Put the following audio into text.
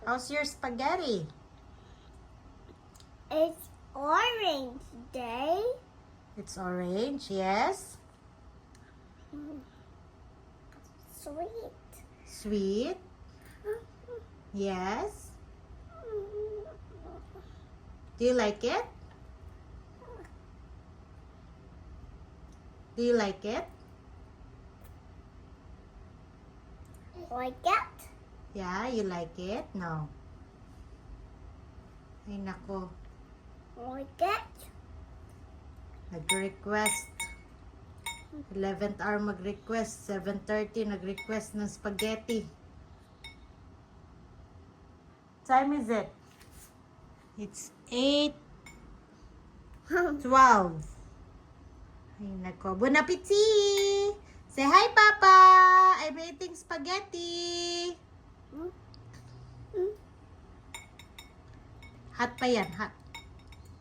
How's your spaghetti? It's orange day. It's orange, yes. Sweet. Sweet, yes. Do you like it? Do you like it? Like that? Yeah, you like it? No. Ay, nako. Like that? Nag-request. 11th hour mag-request. 7:30 nag-request ng spaghetti. Time is it? It's 8:12. Ay, nako. Bon appetit! Say hi, Papa! I'm eating spaghetti. Hot pa yan, hot.